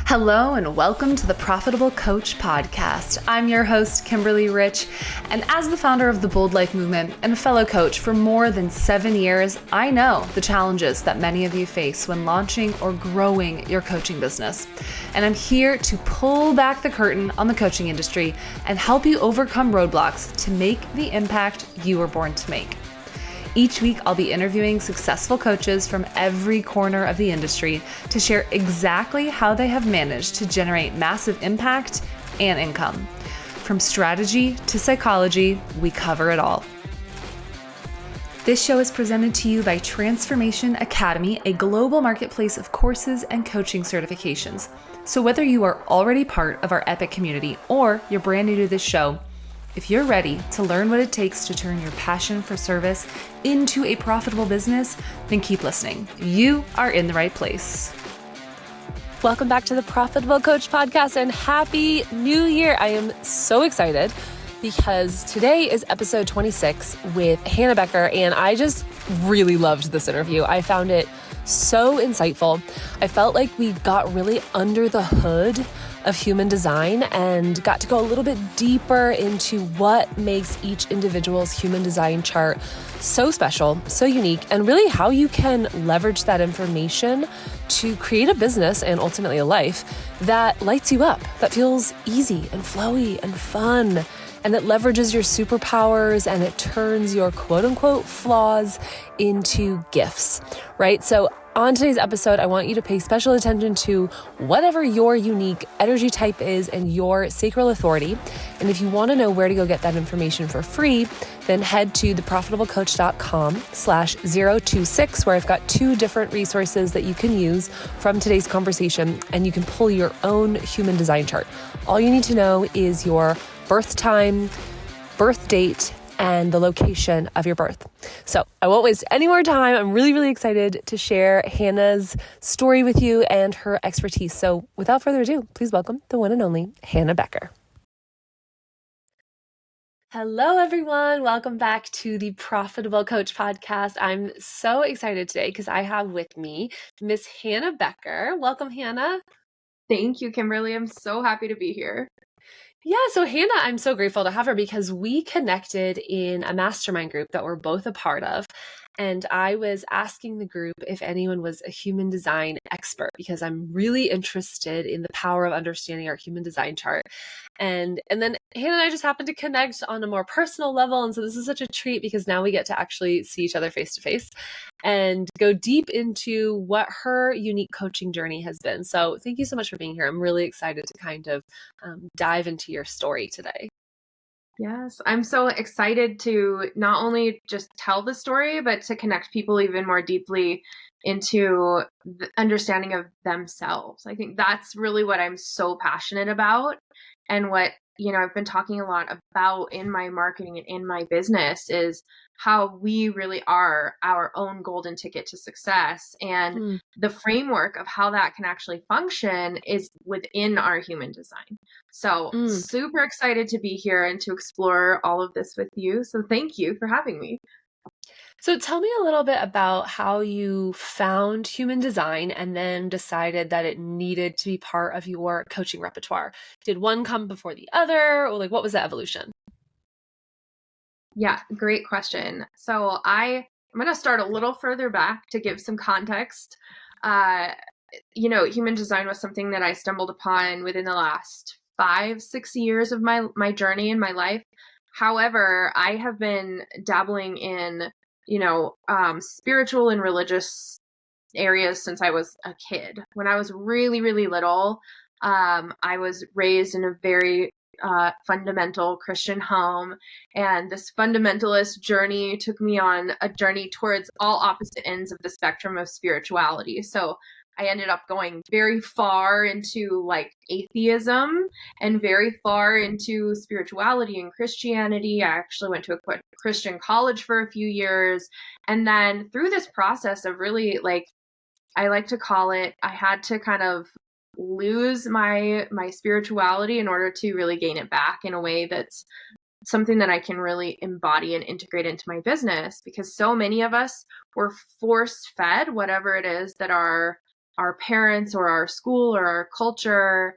Hello and welcome to the Profitable Coach Podcast. I'm your host, Kimberly Rich, and as the founder of the Bold Life Movement and a fellow coach for more than 7 years, I know the challenges that many of you face when launching or growing your coaching business. And I'm here to pull back the curtain on the coaching industry and help you overcome roadblocks to make the impact you were born to make. Each week, I'll be interviewing successful coaches from every corner of the industry to share exactly how they have managed to generate massive impact and income. From strategy to psychology, we cover it all. This show is presented to you by Transformation Academy, a global marketplace of courses and coaching certifications. So whether you are already part of our epic community or you're brand new to this show, if you're ready to learn what it takes to turn your passion for service into a profitable business, then keep listening. You are in the right place. Welcome back to the Profitable Coach Podcast and Happy New Year. I am so excited because today is episode 26 with Hannah Becker, and I just really loved this interview. I found it so insightful. I felt like we got really under the hood of human design and got to go a little bit deeper into what makes each individual's human design chart so special, so unique, and really how you can leverage that information to create a business and ultimately a life that lights you up, that feels easy and flowy and fun, and that leverages your superpowers and it turns your quote unquote flaws into gifts, right? So on today's episode, I want you to pay special attention to whatever your unique energy type is and your Sacral Authority. And if you want to know where to go get that information for free, then head to theprofitablecoach.com/026, where I've got 2 different resources that you can use from today's conversation, and you can pull your own human design chart. All you need to know is your birth time, birth date, and the location of your birth. So I won't waste any more time. I'm really, really excited to share Hannah's story with you and her expertise. So without further ado, please welcome the one and only Hannah Becker. Hello, everyone. Welcome back to the Profitable Coach Podcast. I'm so excited today because I have with me Miss Hannah Becker. Welcome, Hannah. Thank you, Kimberly. I'm so happy to be here. Yeah, so Hannah, I'm so grateful to have her because we connected in a mastermind group that we're both a part of. And I was asking the group if anyone was a human design expert because I'm really interested in the power of understanding our human design chart. And then Hannah and I just happened to connect on a more personal level. And so this is such a treat because now we get to actually see each other face to face and go deep into what her unique coaching journey has been. So thank you so much for being here. I'm really excited to kind of dive into your story today. Yes, I'm so excited to not only just tell the story, but to connect people even more deeply into the understanding of themselves. I think that's really what I'm so passionate about, and what, I've been talking a lot about in my marketing and in my business is how we really are our own golden ticket to success. And the framework of how that can actually function is within our human design. So super excited to be here and to explore all of this with you. So thank you for having me. So tell me a little bit about how you found human design and then decided that it needed to be part of your coaching repertoire. Did one come before the other, or what was the evolution? Yeah, great question. So I'm going to start a little further back to give some context. Human design was something that I stumbled upon within the last 5-6 years of my journey in my life. However, I have been dabbling in spiritual and religious areas since I was a kid. When I was really, really little, I was raised in a very fundamental Christian home, and this fundamentalist journey took me on a journey towards all opposite ends of the spectrum of spirituality. So I ended up going very far into atheism and very far into spirituality and Christianity. I actually went to a Christian college for a few years. And then through this process of really, I like to call it, I had to kind of lose my spirituality in order to really gain it back in a way that's something that I can really embody and integrate into my business, because so many of us were force fed whatever it is that our our parents or our school or our culture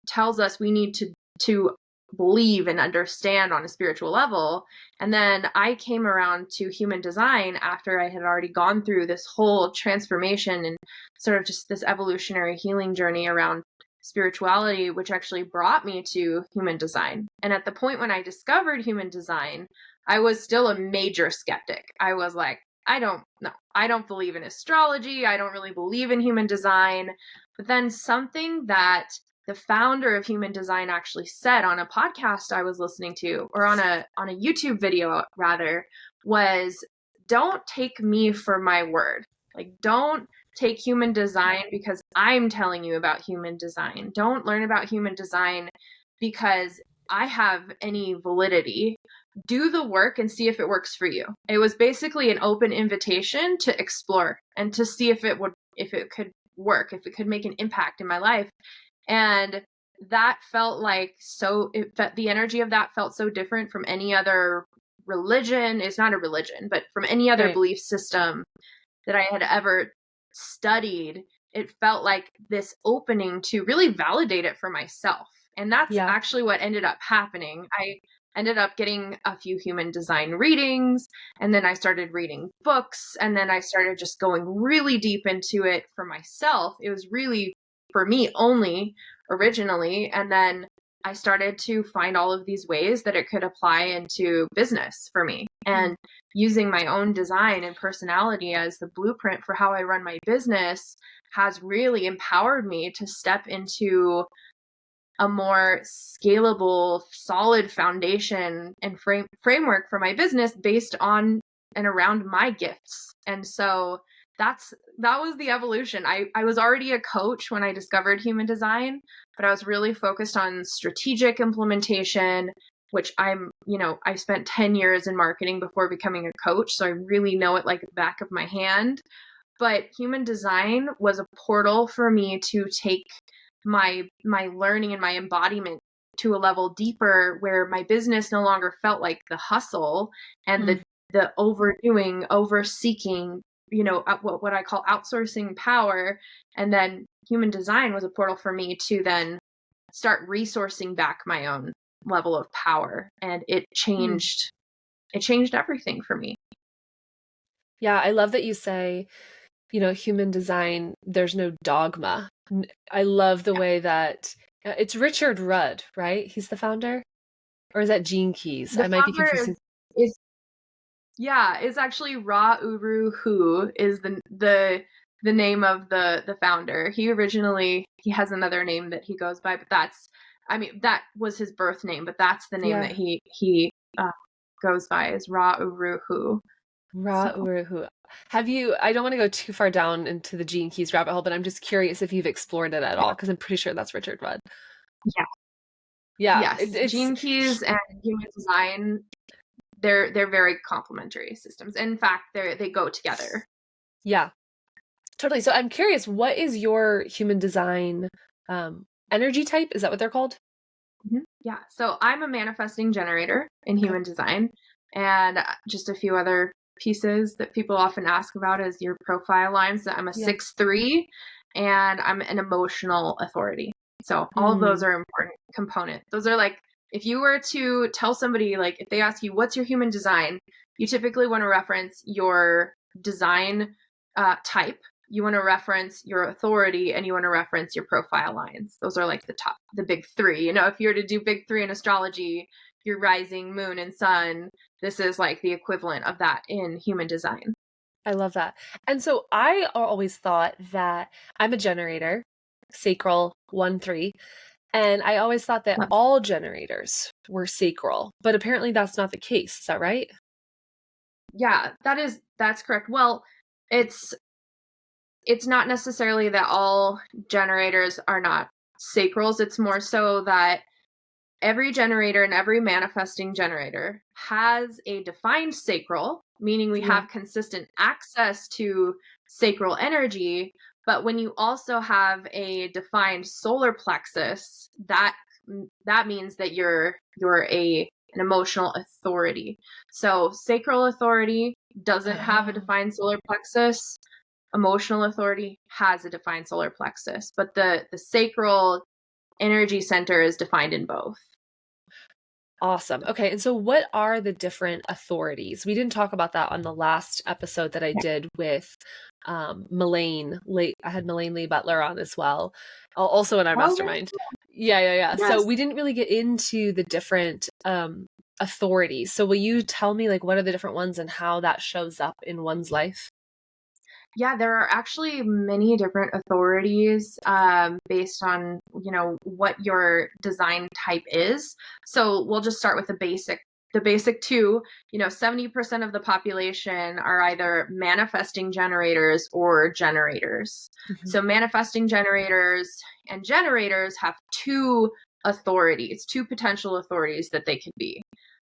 tells us we need to believe and understand on a spiritual level. And then I came around to human design after I had already gone through this whole transformation and sort of just this evolutionary healing journey around spirituality, which actually brought me to human design. And at the point when I discovered human design, I was still a major skeptic. I was like, I don't believe in astrology. I don't really believe in human design. But then something that the founder of human design actually said on a podcast I was listening to, or on a YouTube video rather, was don't take me for my word. Like, don't take human design because I'm telling you about human design. Don't learn about human design because I have any validity. Do the work and see if it works for you. It was basically an open invitation to explore and to see if it could work, if it could make an impact in my life. And that felt like the energy of that felt so different from any other religion. It's not a religion, but from any other belief system that I had ever studied. It felt like this opening to really validate it for myself. And that's actually what ended up happening. I ended up getting a few human design readings, and then I started reading books, and then I started just going really deep into it for myself. It was really for me only originally. And then I started to find all of these ways that it could apply into business for me, and using my own design and personality as the blueprint for how I run my business has really empowered me to step into a more scalable, solid foundation and framework for my business based on and around my gifts. And so that was the evolution. I was already a coach when I discovered human design, but I was really focused on strategic implementation, which I spent 10 years in marketing before becoming a coach. So I really know it like the back of my hand. But human design was a portal for me to take my learning and my embodiment to a level deeper, where my business no longer felt like the hustle and the overdoing, overseeking, what I call outsourcing power. And then human design was a portal for me to then start resourcing back my own level of power. And it changed everything for me. Yeah, I love that you say, human design, there's no dogma. I love the way that it's Richard Rudd, right? He's the founder? Or is that Gene Keys? I might be confusing. It's actually Ra Uru Hu is the name of the founder. He has another name that he goes by, but that was his birth name, but that's the name that he goes by, is Ra Uru Hu. Uru Hu. I don't want to go too far down into the Gene Keys rabbit hole, but I'm just curious if you've explored it at all, because I'm pretty sure that's Richard Rudd. Yeah. Yes. Gene Keys and human design, they're very complementary systems. In fact, they go together. Yeah, totally. So I'm curious, what is your human design energy type? Is that what they're called? Mm-hmm. Yeah. So I'm a manifesting generator in human design, and just a few other pieces that people often ask about is your profile lines. So I'm a 6'3", and I'm an emotional authority. So all of those are important components. Those are like, if you were to tell somebody, like if they ask you, what's your human design? You typically want to reference your design type. You want to reference your authority, and you want to reference your profile lines. Those are like the big three. If you were to do big three in astrology, your rising, moon, and sun, this is like the equivalent of that in human design. I love that. And so I always thought that I'm a generator, Sacral 1-3, and I always thought that all generators were sacral, but apparently that's not the case. Is that right? Yeah, that's correct. Well, it's not necessarily that all generators are not sacrals. It's more so that every generator and every manifesting generator has a defined sacral, meaning we have consistent access to sacral energy. But when you also have a defined solar plexus, that means that you're an emotional authority. So sacral authority doesn't have a defined solar plexus. emotional authority has a defined solar plexus, but the sacral energy center is defined in both. Awesome. Okay. And so what are the different authorities? We didn't talk about that on the last episode that I did with Melaine. I had Melaine Lee Butler on as well, also in our mastermind. Yeah. Yes. So we didn't really get into the different authorities. So will you tell me like what are the different ones and how that shows up in one's life? Yeah, there are actually many different authorities based on, what your design type is. So we'll just start with the basic. The basic two, 70% of the population are either manifesting generators or generators. Mm-hmm. So manifesting generators and generators have two potential authorities that they can be.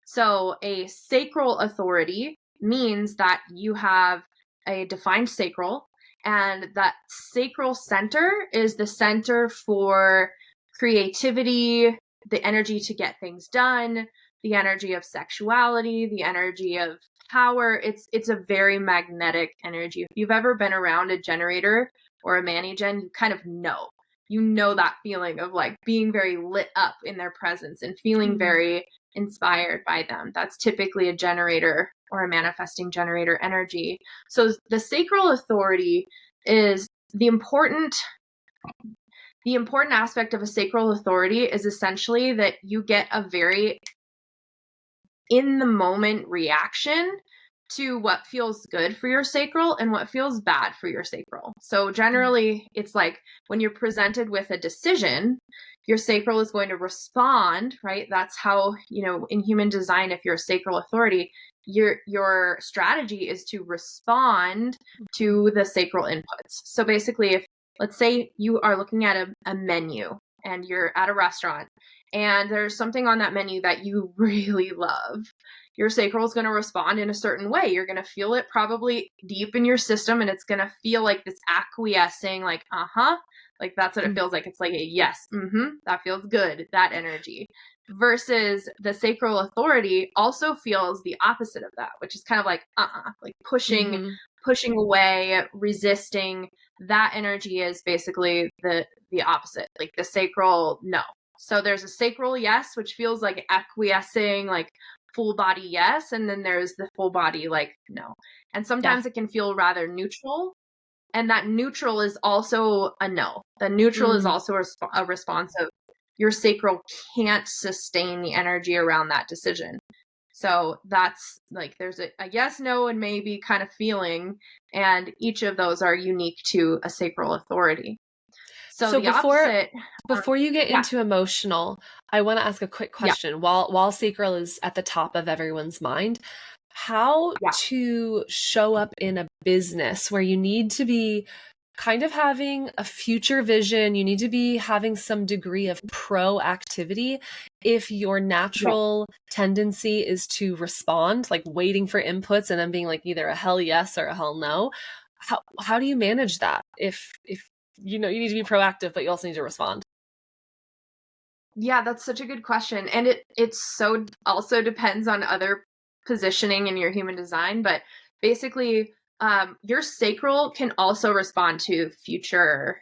So a sacral authority means that you have a defined sacral, and that sacral center is the center for creativity, the energy to get things done, the energy of sexuality, the energy of power. It's a very magnetic energy. If you've ever been around a generator or a mani-gen, you kind of know. You know that feeling of like being very lit up in their presence and feeling very inspired by them. That's typically a generator or a manifesting generator energy. So the sacral authority is the important aspect of a sacral authority is essentially that you get a very in the moment reaction to what feels good for your sacral and what feels bad for your sacral. So generally, it's like when you're presented with a decision, your sacral is going to respond, right? That's how, in human design, if you're a sacral authority, your strategy is to respond to the sacral inputs. So basically, if let's say you are looking at a menu and you're at a restaurant and there's something on that menu that you really love, your sacral is going to respond in a certain way. You're going to feel it probably deep in your system, and it's going to feel like this acquiescing, like, like that's what it feels like. It's like a yes, that feels good, that energy. Versus the sacral authority also feels the opposite of that, which is kind of like, like pushing away, resisting. That energy is basically the opposite, like the sacral no. So there's a sacral yes, which feels like acquiescing, like full body yes, and then there's the full body like no. And sometimes it can feel rather neutral, and that neutral is also a no. The neutral is also a response of your sacral can't sustain the energy around that decision. So that's like there's a yes, no, and maybe kind of feeling, and each of those are unique to a sacral authority. So the before you get into emotional, I want to ask a quick question. Yeah. While sacral is at the top of everyone's mind, how to show up in a business where you need to be kind of having a future vision, you need to be having some degree of proactivity if your natural tendency is to respond, like waiting for inputs and then being like either a hell yes or a hell no. How do you manage that if you need to be proactive, but you also need to respond? Yeah, that's such a good question. And it so also depends on other positioning in your human design. But basically, your sacral can also respond to future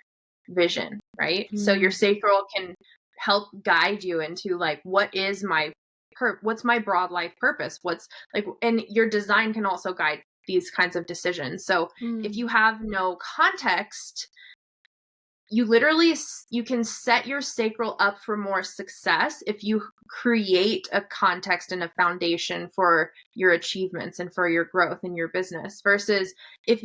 vision, right? So your sacral can help guide you into like, what is what's my broad life purpose? What's like, and your design can also guide these kinds of decisions. So if you have no context, you can set your sacral up for more success if you create a context and a foundation for your achievements and for your growth in your business, versus if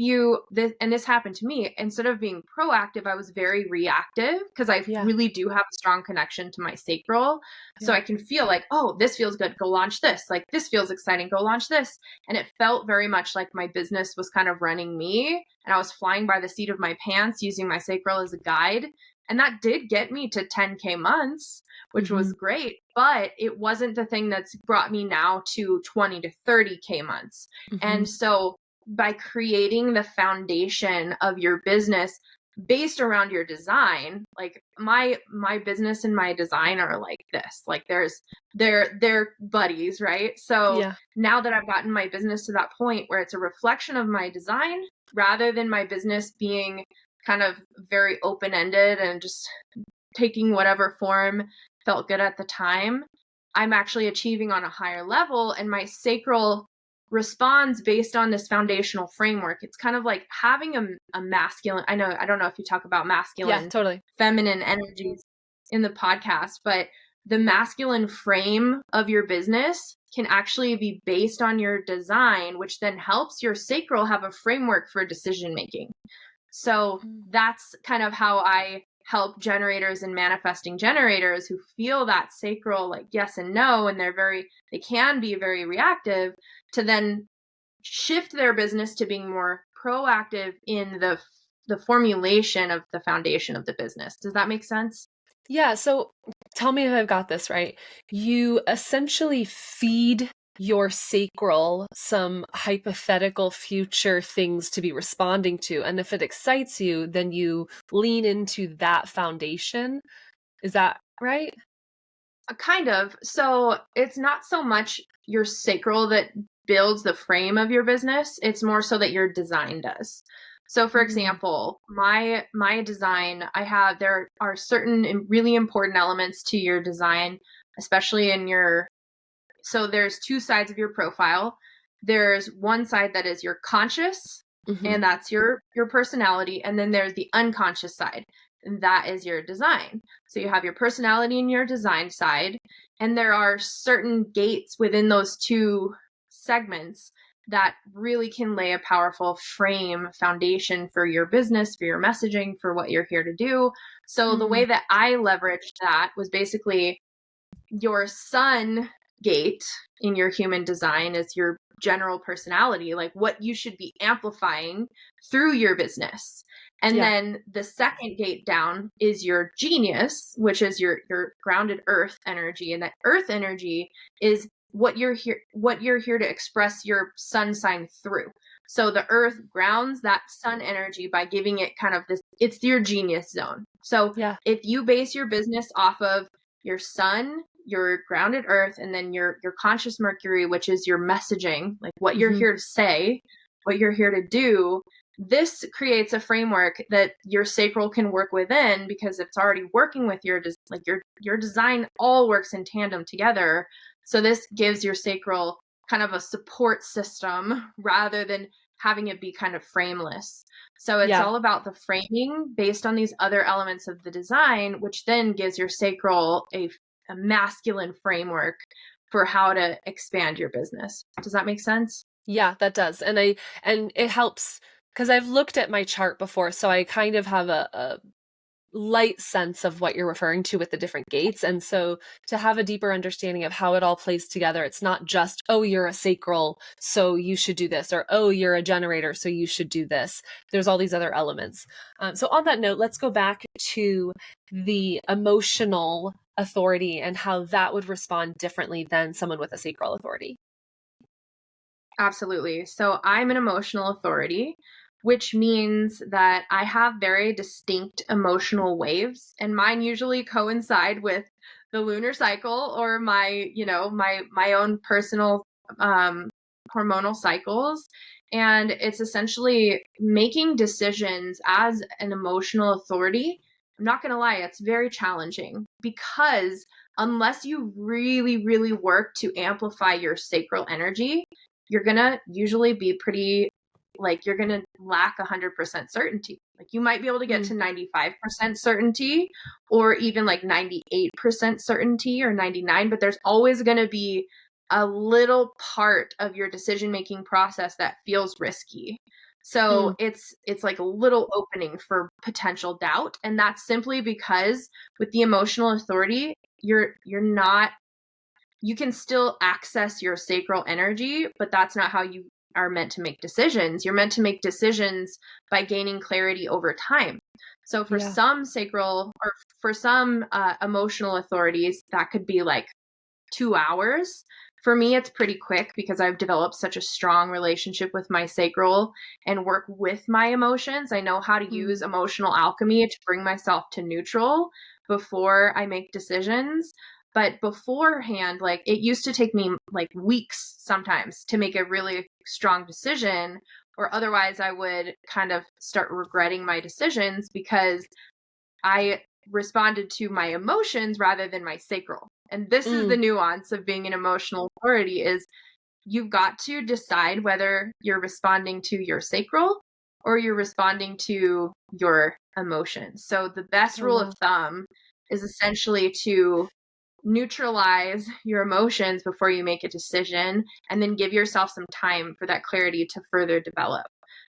and this happened to me, instead of being proactive, I was very reactive because I really do have a strong connection to my sacral. So I can feel like, oh, this feels good, go launch this. Like, this feels exciting, go launch this. And it felt very much like my business was kind of running me, and I was flying by the seat of my pants using my sacral as a guide. And that did get me to 10K months, which was great, but it wasn't the thing that's brought me now to 20 to 30K months. And so by creating the foundation of your business based around your design. Like my business and my design are like this. Like they're buddies, right? So now that I've gotten my business to that point where it's a reflection of my design rather than my business being kind of very open-ended and just taking whatever form felt good at the time, I'm actually achieving on a higher level, and my sacral responds based on this foundational framework. It's kind of like having a masculine, I don't know if you talk about masculine, feminine energies in the podcast, but the masculine frame of your business can actually be based on your design, which then helps your sacral have a framework for decision making. So that's kind of how I help generators and manifesting generators who feel that sacral like yes and no, and they can be very reactive, to then shift their business to being more proactive in the formulation of the foundation of the business. Does that make sense? Yeah. So tell me if I've got this right. You essentially feed your sacral some hypothetical future things to be responding to. And if it excites you, then you lean into that foundation. Is that right? Kind of. So it's not so much your sacral that builds the frame of your business. It's more so that your design does. So for example, my design, there are certain really important elements to your design, especially so there's two sides of your profile. There's one side that is your conscious, and that's your personality. And then there's the unconscious side, and that is your design. So you have your personality and your design side, and there are certain gates within those two segments that really can lay a powerful foundation for your business, for your messaging, for what you're here to do. So the way that I leveraged that was basically your sun gate in your human design is your general personality, like what you should be amplifying through your business. And then the second gate down is your genius, which is your grounded earth energy. And that earth energy is what you're here to express your sun sign through. So the earth grounds that sun energy by giving it kind of it's your genius zone. So if you base your business off of your sun, your grounded earth, and then your conscious Mercury, which is your messaging, like what you're here to say, what you're here to do, this creates a framework that your sacral can work within, because it's already working with your design all works in tandem together. So this gives your sacral kind of a support system rather than having it be kind of frameless. So it's all about the framing based on these other elements of the design, which then gives your sacral a masculine framework for how to expand your business. Does that make sense? Yeah, that does. And it helps because I've looked at my chart before, so I kind of have a light sense of what you're referring to with the different gates. And so to have a deeper understanding of how it all plays together, it's not just, oh, you're a sacral, so you should do this, or, oh, you're a generator, so you should do this. There's all these other elements. So on that note, let's go back to the emotional authority and how that would respond differently than someone with a sacral authority. Absolutely. So I'm an emotional authority, which means that I have very distinct emotional waves, and mine usually coincide with the lunar cycle or my own personal hormonal cycles. And it's essentially making decisions as an emotional authority. I'm not going to lie, it's very challenging, because unless you really, really work to amplify your sacral energy, you're going to usually be you're going to lack 100% certainty. Like you might be able to get to 95% certainty, or even like 98% certainty or 99, but there's always going to be a little part of your decision-making process that feels risky. So it's like a little opening for potential doubt. And that's simply because with the emotional authority, you can still access your sacral energy, but that's not how you are meant to make decisions. You're meant to make decisions by gaining clarity over time. So for some sacral or for some emotional authorities, that could be like 2 hours. For me, it's pretty quick because I've developed such a strong relationship with my sacral and work with my emotions. I know how to use emotional alchemy to bring myself to neutral before I make decisions. But beforehand, like it used to take me like weeks sometimes to make a really strong decision, or otherwise I would kind of start regretting my decisions because I responded to my emotions rather than my sacral. And this is the nuance of being an emotional authority is you've got to decide whether you're responding to your sacral or you're responding to your emotions. So the best rule of thumb is essentially to neutralize your emotions before you make a decision and then give yourself some time for that clarity to further develop.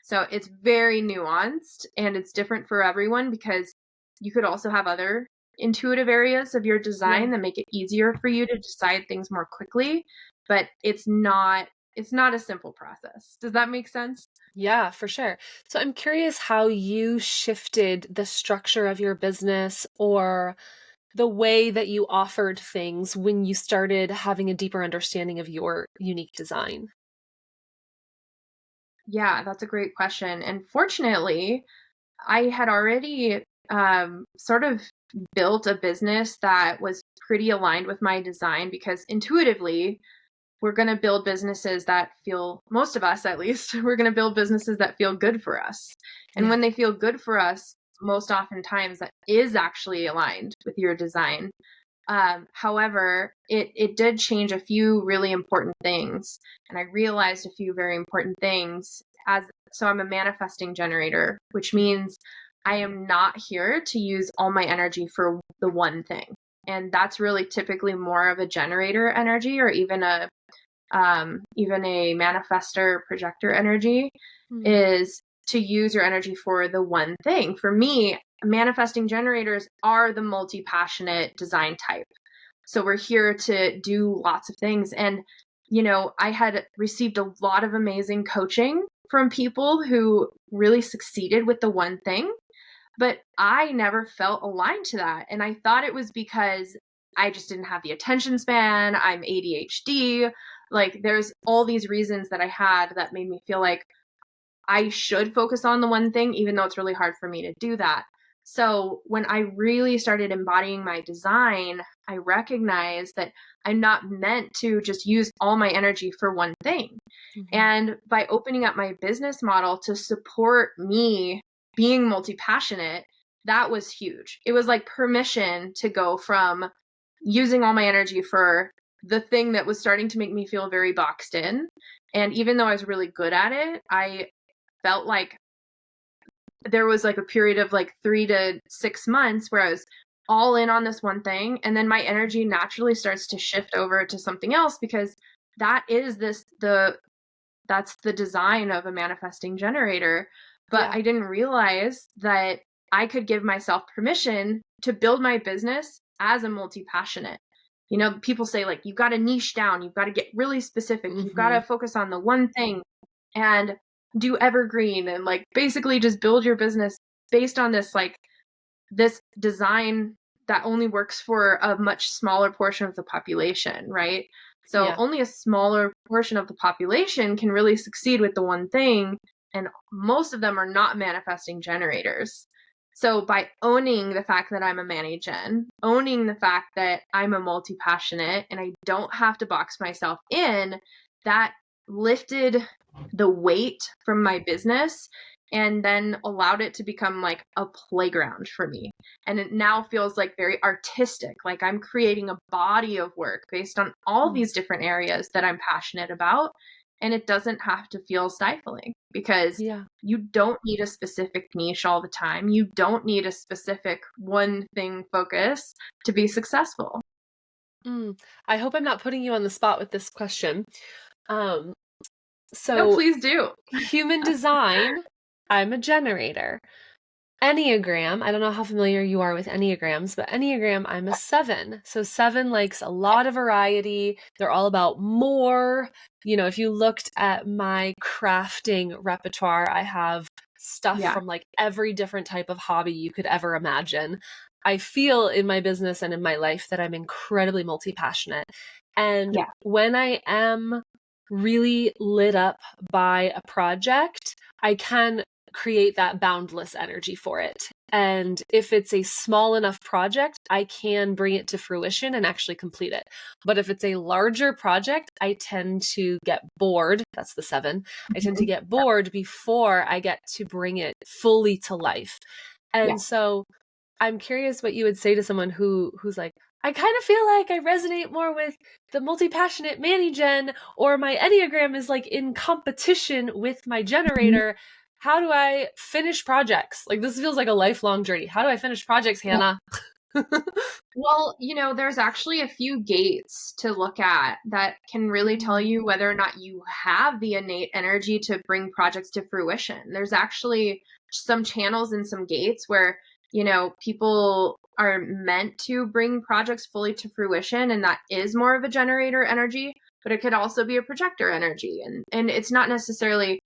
So it's very nuanced and it's different for everyone because you could also have other intuitive areas of your design that make it easier for you to decide things more quickly, but it's not a simple process. Does that make sense? Yeah, for sure. So I'm curious how you shifted the structure of your business or the way that you offered things when you started having a deeper understanding of your unique design. Yeah, that's a great question. And fortunately, I had already sort of built a business that was pretty aligned with my design because intuitively, we're going to build businesses that feel, most of us at least, we're going to build businesses that feel good for us. And when they feel good for us, most oftentimes that is actually aligned with your design. However, it did change a few really important things. And I realized a few very important things so I'm a manifesting generator, which means I am not here to use all my energy for the one thing. And that's really typically more of a generator energy or even a manifestor projector energy is to use your energy for the one thing. For me, manifesting generators are the multi-passionate design type. So we're here to do lots of things. And, I had received a lot of amazing coaching from people who really succeeded with the one thing, but I never felt aligned to that. And I thought it was because I just didn't have the attention span. I'm ADHD. Like there's all these reasons that I had that made me feel like I should focus on the one thing, even though it's really hard for me to do that. So when I really started embodying my design, I recognized that I'm not meant to just use all my energy for one thing. And by opening up my business model to support me being multi-passionate, that was huge. It was like permission to go from using all my energy for the thing that was starting to make me feel very boxed in. And even though I was really good at it, I felt like there was like a period of like 3 to 6 months where I was all in on this one thing. And then my energy naturally starts to shift over to something else because that's the design of a manifesting generator. But I didn't realize that I could give myself permission to build my business as a multi-passionate. People say like, you've got to niche down. You've got to get really specific. You've got to focus on the one thing and do evergreen and like basically just build your business based on this, like this design that only works for a much smaller portion of the population, right? So only a smaller portion of the population can really succeed with the one thing. And most of them are not manifesting generators. So by owning the fact that I'm a mani-gen, owning the fact that I'm a multi-passionate and I don't have to box myself in, that lifted the weight from my business and then allowed it to become like a playground for me. And it now feels like very artistic, like I'm creating a body of work based on all these different areas that I'm passionate about. And it doesn't have to feel stifling because you don't need a specific niche all the time. You don't need a specific one thing focus to be successful. I hope I'm not putting you on the spot with this question. No, please do. Human design, I'm a generator. Enneagram, I don't know how familiar you are with Enneagrams, but Enneagram, I'm a 7. So 7 likes a lot of variety. They're all about more. If you looked at my crafting repertoire, I have stuff Yeah. from like every different type of hobby you could ever imagine. I feel in my business and in my life that I'm incredibly multi-passionate. And Yeah. when I am really lit up by a project, I can create that boundless energy for it. And if it's a small enough project, I can bring it to fruition and actually complete it. But if it's a larger project, I tend to get bored. That's the 7. I tend to get bored before I get to bring it fully to life. And Yeah. so I'm curious what you would say to someone who's like, I kind of feel like I resonate more with the multi-passionate Manny Gen, or my Enneagram is like in competition with my generator. How do I finish projects? Like, this feels like a lifelong journey. How do I finish projects, Hannah? Well, there's actually a few gates to look at that can really tell you whether or not you have the innate energy to bring projects to fruition. There's actually some channels and some gates where, people are meant to bring projects fully to fruition, and that is more of a generator energy, but it could also be a projector energy. And it's not necessarily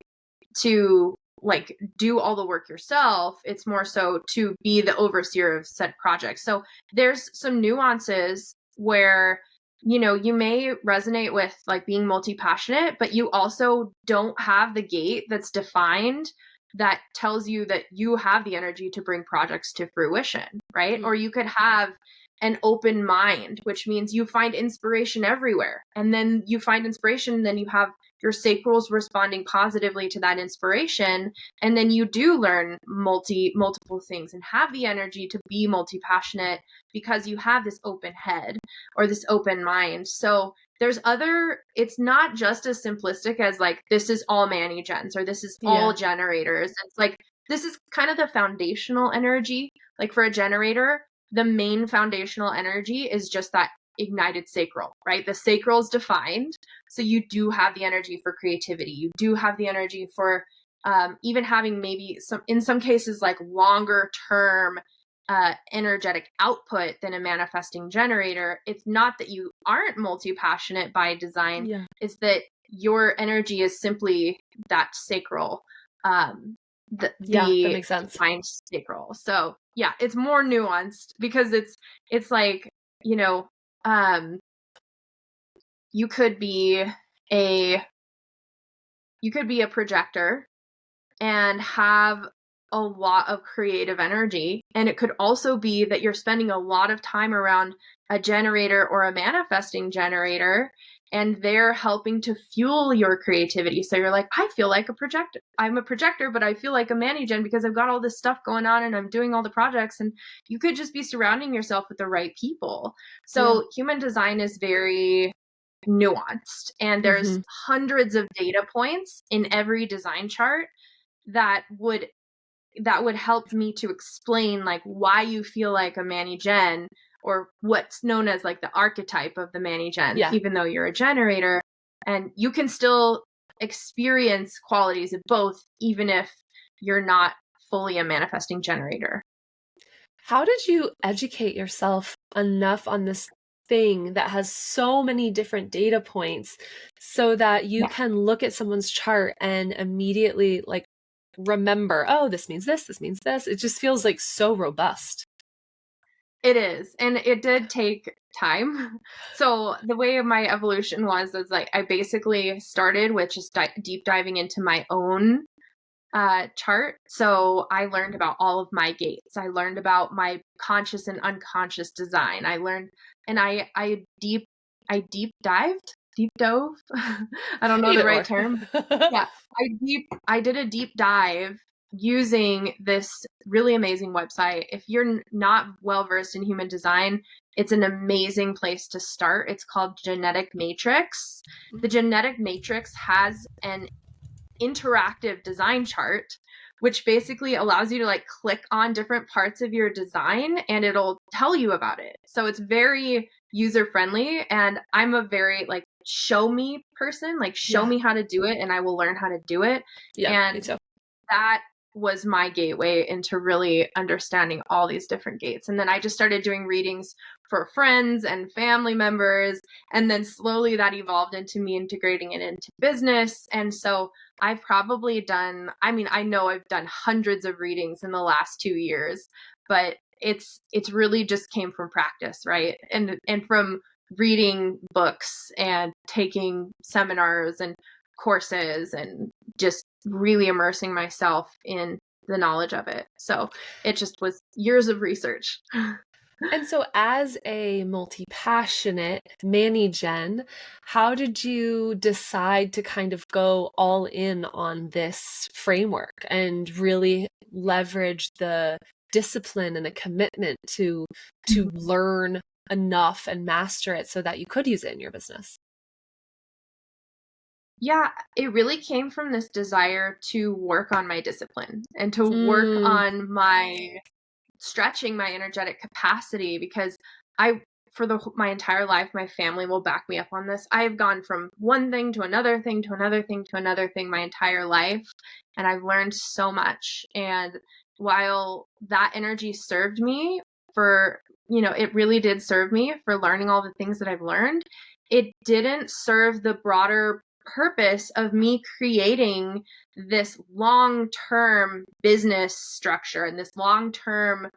to like do all the work yourself. It's more so to be the overseer of said projects. So there's some nuances where, you may resonate with like being multi-passionate, but you also don't have the gate that's defined that tells you that you have the energy to bring projects to fruition, right? Mm-hmm. Or you could have an open mind, which means you find inspiration everywhere. And then you find inspiration, and then you have your sacrals responding positively to that inspiration. And then you do learn multiple things and have the energy to be multi-passionate because you have this open head or this open mind. So it's not just as simplistic as like, this is all Manny gens or this is all generators. It's like, this is kind of the foundational energy. Like for a generator, the main foundational energy is just that ignited sacral, right? The sacral is defined. So you do have the energy for creativity. You do have the energy for even having maybe in some cases, like longer term energetic output than a manifesting generator. It's not that you aren't multi-passionate by design. Yeah. It's that your energy is simply that sacral. That makes sense. Defined sacral. So yeah, it's more nuanced because it's like, you could be a projector and have a lot of creative energy. And it could also be that you're spending a lot of time around a generator or a manifesting generator, and they're helping to fuel your creativity. So you're like, I feel like a projector. I'm a projector, but I feel like a Manny-gen because I've got all this stuff going on and I'm doing all the projects. And you could just be surrounding yourself with the right people. So human design is very nuanced, and there's hundreds of data points in every design chart that would help me to explain like why you feel like a Manny-gen, or what's known as like the archetype of the Manny-gen, even though you're a generator. And you can still experience qualities of both, even if you're not fully a manifesting generator. How did you educate yourself enough on this thing that has so many different data points so that you can look at someone's chart and immediately like remember, oh, this means this, this means this? It just feels like so robust. It is. And it did take time. So the way my evolution was like, I basically started with just deep diving into my own chart. So I learned about all of my gates. I learned about my conscious and unconscious design. I learned, and I deep dove. I don't know the right term. Yeah. I did a deep dive using this really amazing website. If you're not well versed in human design, it's an amazing place to start. It's called Genetic Matrix. The Genetic Matrix has an interactive design chart, which basically allows you to like click on different parts of your design and it'll tell you about it. So it's very user friendly, and I'm a very like show me person, like show me how to do it and I will learn how to do it. And that was my gateway into really understanding all these different gates. And then I just started doing readings for friends and family members. And then slowly that evolved into me integrating it into business. And so I've probably done, I know I've done hundreds of readings in the last 2 years, but it's really just came from practice, right? And from reading books and taking seminars and courses and just really immersing myself in the knowledge of it. So it just was years of research. And so as a multi-passionate Manny-Gen, how did you decide to kind of go all in on this framework and really leverage the discipline and the commitment to learn enough and master it so that you could use it in your business? Yeah, it really came from this desire to work on my discipline and to work on my stretching my energetic capacity, because my entire life, my family will back me up on this. I have gone from one thing to another thing to another thing to another thing my entire life, and I've learned so much. And while that energy served me for, it really did serve me for learning all the things that I've learned, it didn't serve the broader purpose of me creating this long-term business structure and this long-term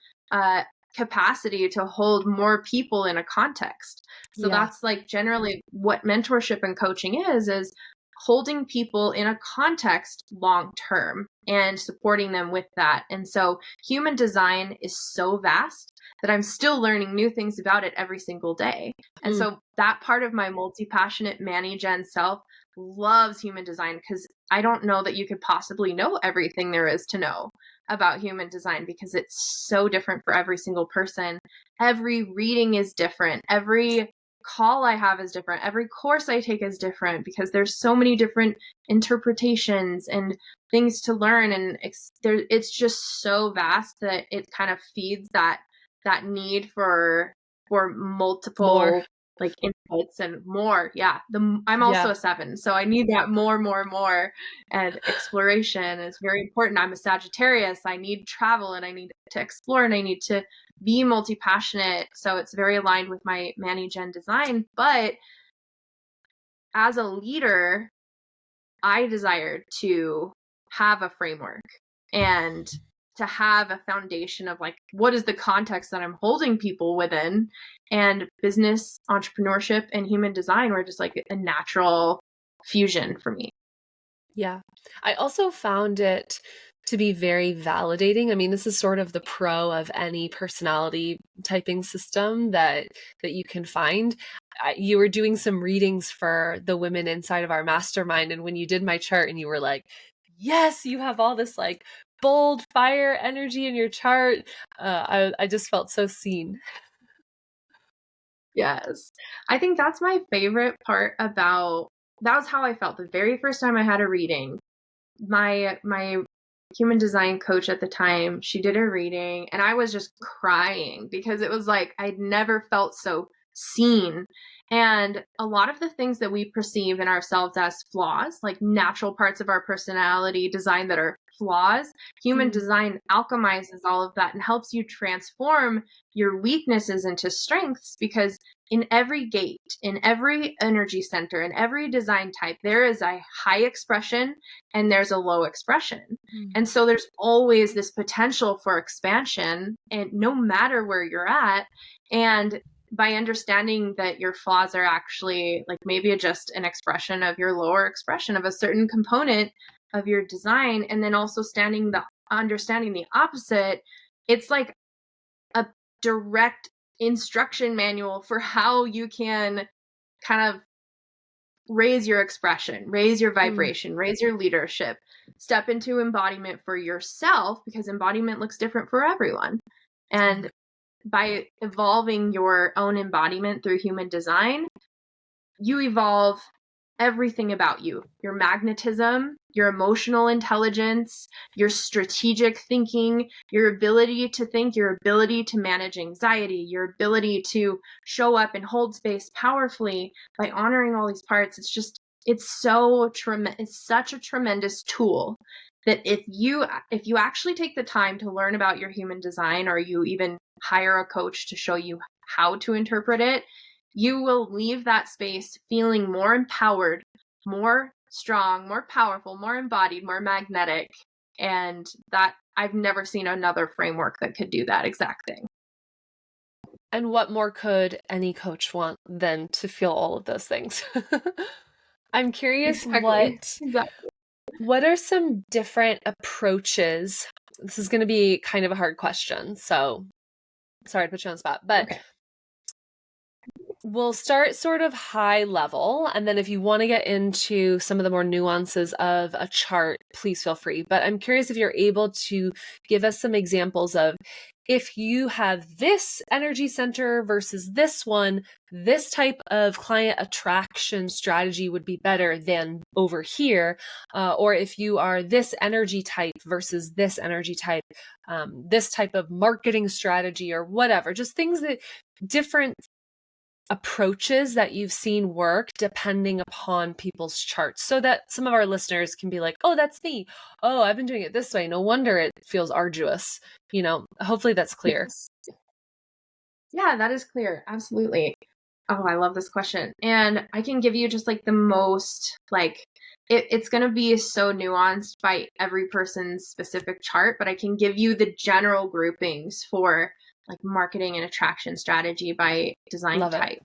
capacity to hold more people in a context. So that's like generally what mentorship and coaching is holding people in a context long-term and supporting them with that. And so human design is so vast that I'm still learning new things about it every single day. And so that part of my multi-passionate Manny-Gen self loves human design, because I don't know that you could possibly know everything there is to know about human design, because it's so different for every single person. Every reading is different. Every call I have is different. Every course I take is different, because there's so many different interpretations and things to learn. And it's just so vast that it kind of feeds that need for multiple like inputs and more. Yeah. I'm also a 7. So I need that more. And exploration is very important. I'm a Sagittarius. I need travel and I need to explore and I need to be multi-passionate. So it's very aligned with my Manny-Gen design. But as a leader, I desired to have a framework and to have a foundation of like, what is the context that I'm holding people within? And business, entrepreneurship, and human design were just like a natural fusion for me. Yeah. I also found it to be very validating. I mean, this is sort of the pro of any personality typing system that you can find. You were doing some readings for the women inside of our mastermind, and when you did my chart and you were like, yes, you have all this like bold fire energy in your chart, I just felt so seen. Yes. I think that's my favorite part about, that was how I felt the very first time I had a reading. My human design coach at the time, she did a reading and I was just crying because it was like I'd never felt so seen. And a lot of the things that we perceive in ourselves as flaws, like natural parts of our personality design that are flaws, human design alchemizes all of that and helps you transform your weaknesses into strengths, because in every gate, in every energy center, in every design type, there is a high expression and there's a low expression. And so there's always this potential for expansion, and no matter where you're at. And by understanding that your flaws are actually like maybe just an expression of your lower expression of a certain component of your design, and then also understanding the opposite, it's like a direct instruction manual for how you can kind of raise your expression, raise your vibration, raise your leadership, step into embodiment for yourself, because embodiment looks different for everyone. And by evolving your own embodiment through human design, you evolve everything about you, your magnetism, your emotional intelligence, your strategic thinking, your ability to think, your ability to manage anxiety, your ability to show up and hold space powerfully by honoring all these parts. It's such a tremendous tool that if you actually take the time to learn about your human design, or you even hire a coach to show you how to interpret it, you will leave that space feeling more empowered, more strong, more powerful, more embodied, more magnetic. And that I've never seen another framework that could do that exact thing. And what more could any coach want than to feel all of those things? I'm curious Exactly. what are some different approaches? This is going to be kind of a hard question, so sorry to put you on the spot, but Okay. we'll start sort of high level, and then if you want to get into some of the more nuances of a chart, please feel free. But I'm curious if you're able to give us some examples of, if you have this energy center versus this one, this type of client attraction strategy would be better than over here. Or if you are this energy type versus this energy type, this type of marketing strategy or whatever, just things that different approaches that you've seen work depending upon people's charts, so that some of our listeners can be like, oh, that's me. Oh, I've been doing it this way. No wonder it feels arduous. Hopefully that's clear. Yes. Yeah, that is clear. Absolutely. Oh, I love this question. And I can give you just like the most, like, it's going to be so nuanced by every person's specific chart, but I can give you the general groupings for like marketing and attraction strategy by design type.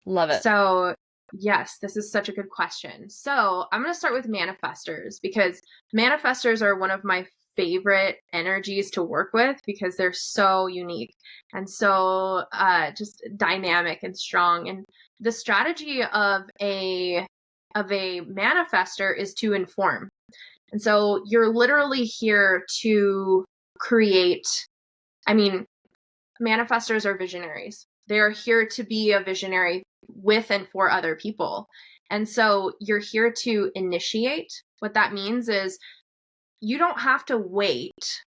Love it. So yes, this is such a good question. So I'm going to start with manifestors, because manifestors are one of my favorite energies to work with, because they're so unique and so just dynamic and strong. And the strategy of a manifestor is to inform. And so you're literally here to create. I mean, manifestors are visionaries. They are here to be a visionary with and for other people. And so you're here to initiate. What that means is you don't have to wait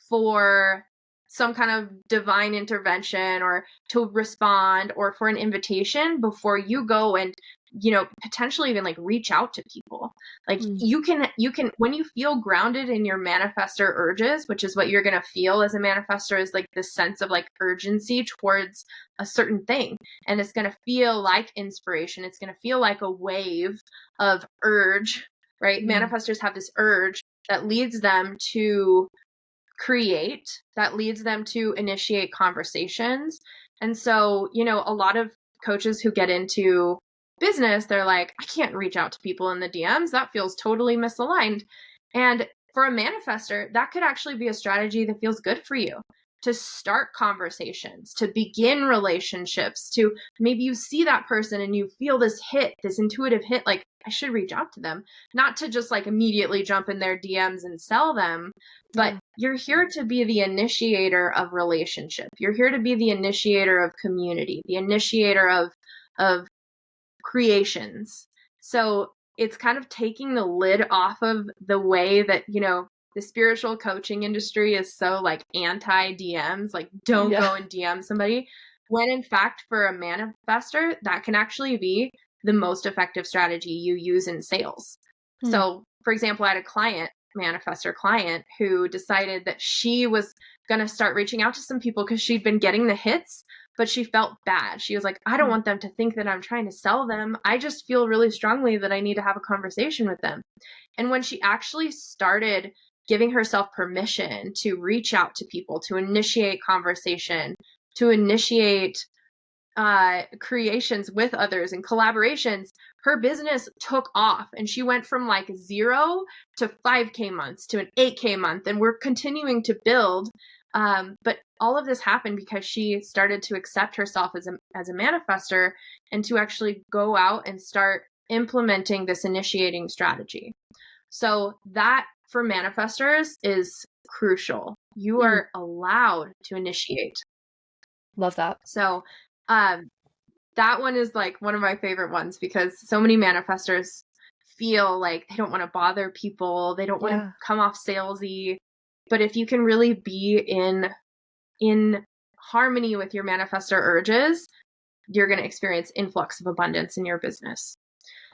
for some kind of divine intervention or to respond or for an invitation before you go and potentially even like reach out to people. Like you can when you feel grounded in your manifestor urges, which is what you're going to feel as a manifestor, is like this sense of like urgency towards a certain thing, and it's going to feel like inspiration. It's going to feel like a wave of urge, right? Manifestors have this urge that leads them to create, that leads them to initiate conversations. And so, a lot of coaches who get into business, they're like, I can't reach out to people in the DMs. That feels totally misaligned. And for a manifestor, that could actually be a strategy that feels good for you, to start conversations, to begin relationships, to maybe you see that person and you feel this intuitive hit, like I should reach out to them, not to just like immediately jump in their DMs and sell them, but you're here to be the initiator of relationship. You're here to be the initiator of community, the initiator of creations. So it's kind of taking the lid off of the way that, the spiritual coaching industry is so like anti DMs, like don't go and DM somebody, when in fact for a manifestor, that can actually be the most effective strategy you use in sales. So for example, I had a manifestor client who decided that she was going to start reaching out to some people because she'd been getting the hits, but she felt bad. She was like, I don't want them to think that I'm trying to sell them. I just feel really strongly that I need to have a conversation with them. And when she actually started giving herself permission to reach out to people, to initiate conversation, to initiate creations with others and collaborations, her business took off, and she went from like 0 to 5K months to an 8K month, and we're continuing to build. But all of this happened because she started to accept herself as a manifestor, and to actually go out and start implementing this initiating strategy. So that for manifestors is crucial. You are allowed to initiate. Love that. So that one is like one of my favorite ones, because so many manifestors feel like they don't want to bother people. They don't want to come off salesy. But if you can really be in harmony with your manifestor urges, you're going to experience influx of abundance in your business.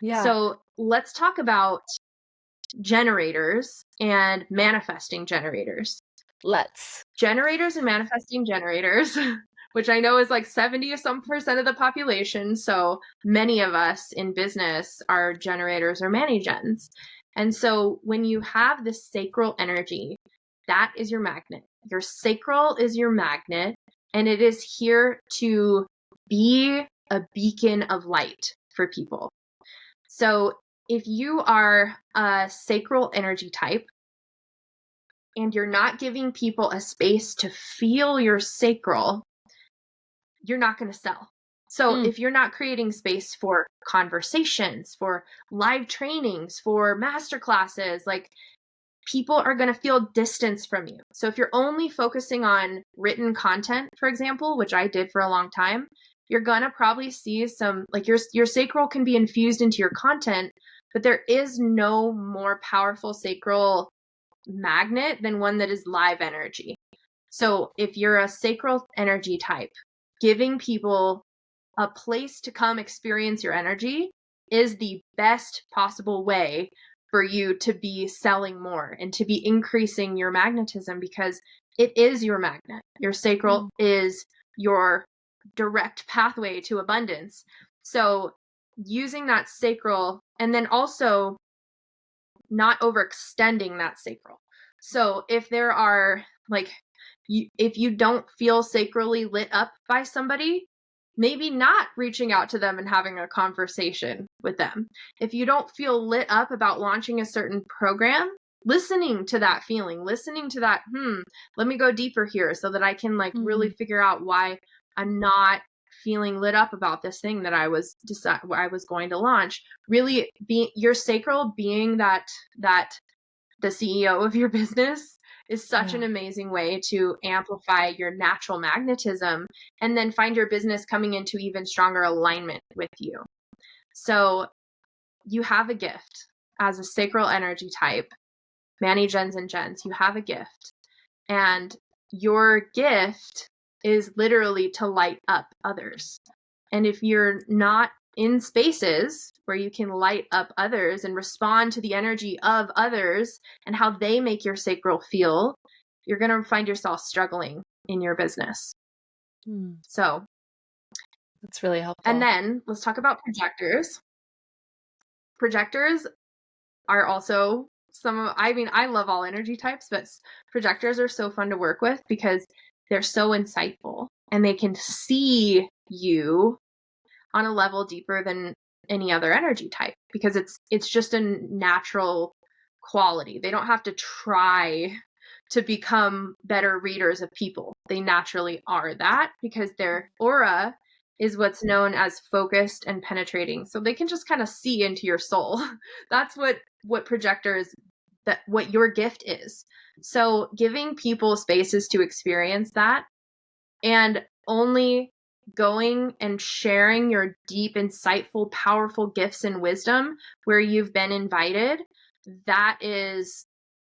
Yeah. So let's talk about generators and manifesting generators. Let's. Generators and manifesting generators. which I know is like 70% of the population. So many of us in business are generators or mani-gens. And so when you have this sacral energy, that is your magnet. Your sacral is your magnet, and it is here to be a beacon of light for people. So if you are a sacral energy type and you're not giving people a space to feel your sacral, you're not going to sell. So if you're not creating space for conversations, for live trainings, for masterclasses, like people are going to feel distance from you. So if you're only focusing on written content, for example, which I did for a long time, you're going to probably see some, like your sacral can be infused into your content, but there is no more powerful sacral magnet than one that is live energy. So if you're a sacral energy type, giving people a place to come experience your energy is the best possible way for you to be selling more and to be increasing your magnetism, because it is your magnet. Your sacral is your direct pathway to abundance. So using that sacral, and then also not overextending that sacral. So if there are like, if you don't feel sacrally lit up by somebody, maybe not reaching out to them and having a conversation with them. If you don't feel lit up about launching a certain program, listening to that feeling, listening to that, let me go deeper here so that I can like really figure out why I'm not feeling lit up about this thing that I was going to launch. Really being your sacral, being that the CEO of your business is such an amazing way to amplify your natural magnetism and then find your business coming into even stronger alignment with you. So you have a gift as a sacral energy type, mani-gens and gens, you have a gift. And your gift is literally to light up others. And if you're not in spaces where you can light up others and respond to the energy of others and how they make your sacral feel, you're going to find yourself struggling in your business. So that's really helpful. And then let's talk about projectors. Projectors are also I love all energy types, but projectors are so fun to work with because they're so insightful and they can see you on a level deeper than any other energy type, because it's just a natural quality. They don't have to try to become better readers of people. They naturally are that because their aura is what's known as focused and penetrating. So they can just kind of see into your soul. That's what projectors, what your gift is. So giving people spaces to experience that and only going and sharing your deep, insightful, powerful gifts and wisdom where you've been invited, that is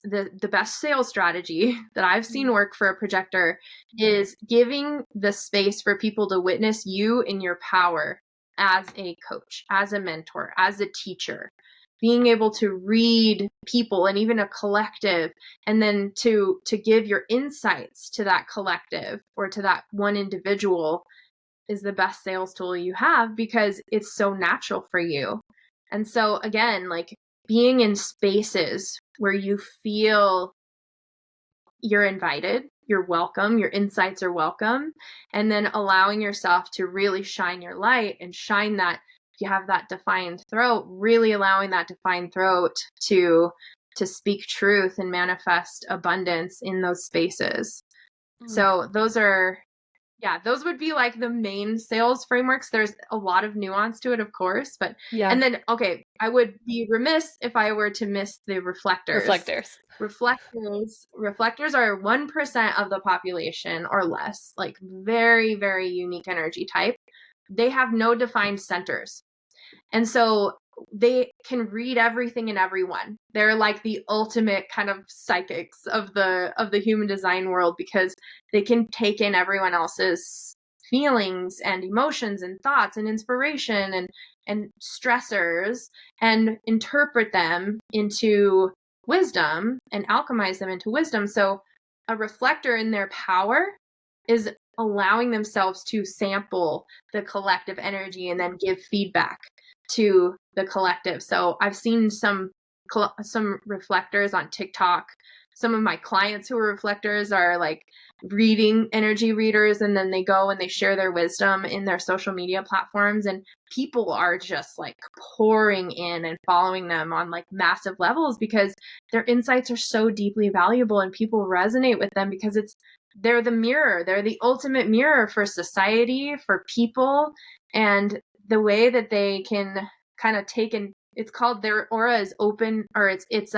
the best sales strategy that I've seen work for a projector, is giving the space for people to witness you in your power as a coach, as a mentor, as a teacher, being able to read people and even a collective, and then to give your insights to that collective or to that one individual is the best sales tool you have because it's so natural for you. And so again, like being in spaces where you feel you're invited, you're welcome, your insights are welcome, and then allowing yourself to really shine your light and shine that, you have that defined throat, really allowing that defined throat to speak truth and manifest abundance in those spaces. So those would be like the main sales frameworks. There's a lot of nuance to it, of course, but and then, okay, I would be remiss if I were to miss the reflectors. Reflectors are 1% of the population or less, like very, very unique energy type. They have no defined centers. And so they can read everything and everyone. They're like the ultimate kind of psychics of the human design world because they can take in everyone else's feelings and emotions and thoughts and inspiration and stressors and interpret them into wisdom and alchemize them into wisdom. So a reflector in their power is allowing themselves to sample the collective energy and then give feedback to the collective. So I've seen some reflectors on TikTok. Some of my clients who are reflectors are like energy readers, and then they go and they share their wisdom in their social media platforms, and people are just like pouring in and following them on like massive levels because their insights are so deeply valuable and people resonate with them because they're the mirror. They're the ultimate mirror for society, for people, and the way that they can kind of take and it's called their aura is open, or it's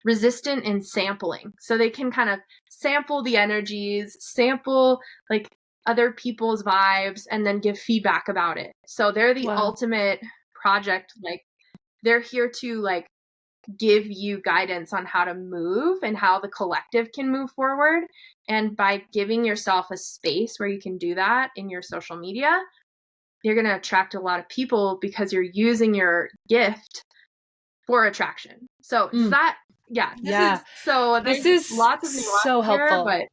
resistant in sampling. So they can kind of sample the energies, sample like other people's vibes, and then give feedback about it. So they're the ultimate project. Like they're here to like give you guidance on how to move and how the collective can move forward. And by giving yourself a space where you can do that in your social media, you're going to attract a lot of people because you're using your gift for attraction. So does that, this is lots of nuance so helpful. Here, but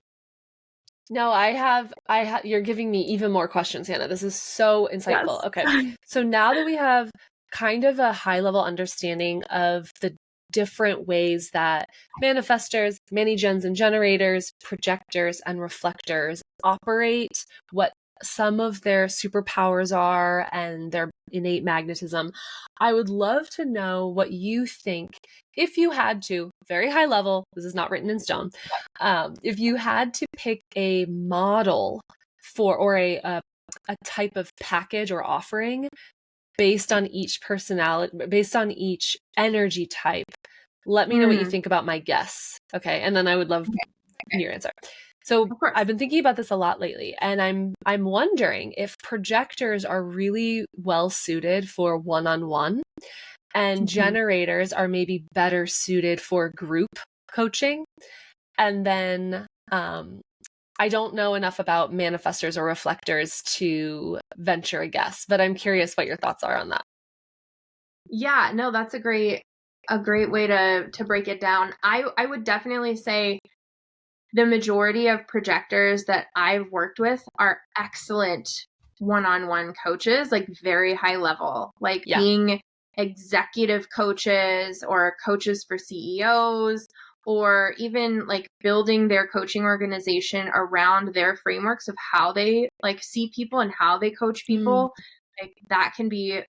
no, you're giving me even more questions, Hannah. This is so insightful. Yes. Okay. So now that we have kind of a high level understanding of the different ways that manifestors, mani-gens and generators, projectors and reflectors operate, what some of their superpowers are and their innate magnetism, I would love to know what you think, if you had to, very high level, this is not written in stone, if you had to pick a model for, or a type of package or offering based on each personality, based on each energy type, let me know what you think about my guess. Okay. And then I would love your answer. So I've been thinking about this a lot lately, and I'm wondering if projectors are really well suited for one-on-one, and generators are maybe better suited for group coaching. And then I don't know enough about manifestors or reflectors to venture a guess, but I'm curious what your thoughts are on that. Yeah, no, that's a great way to break it down. I would definitely say the majority of projectors that I've worked with are excellent one-on-one coaches, like very high level, like being executive coaches or coaches for CEOs, or even like building their coaching organization around their frameworks of how they like see people and how they coach people. Like that can be,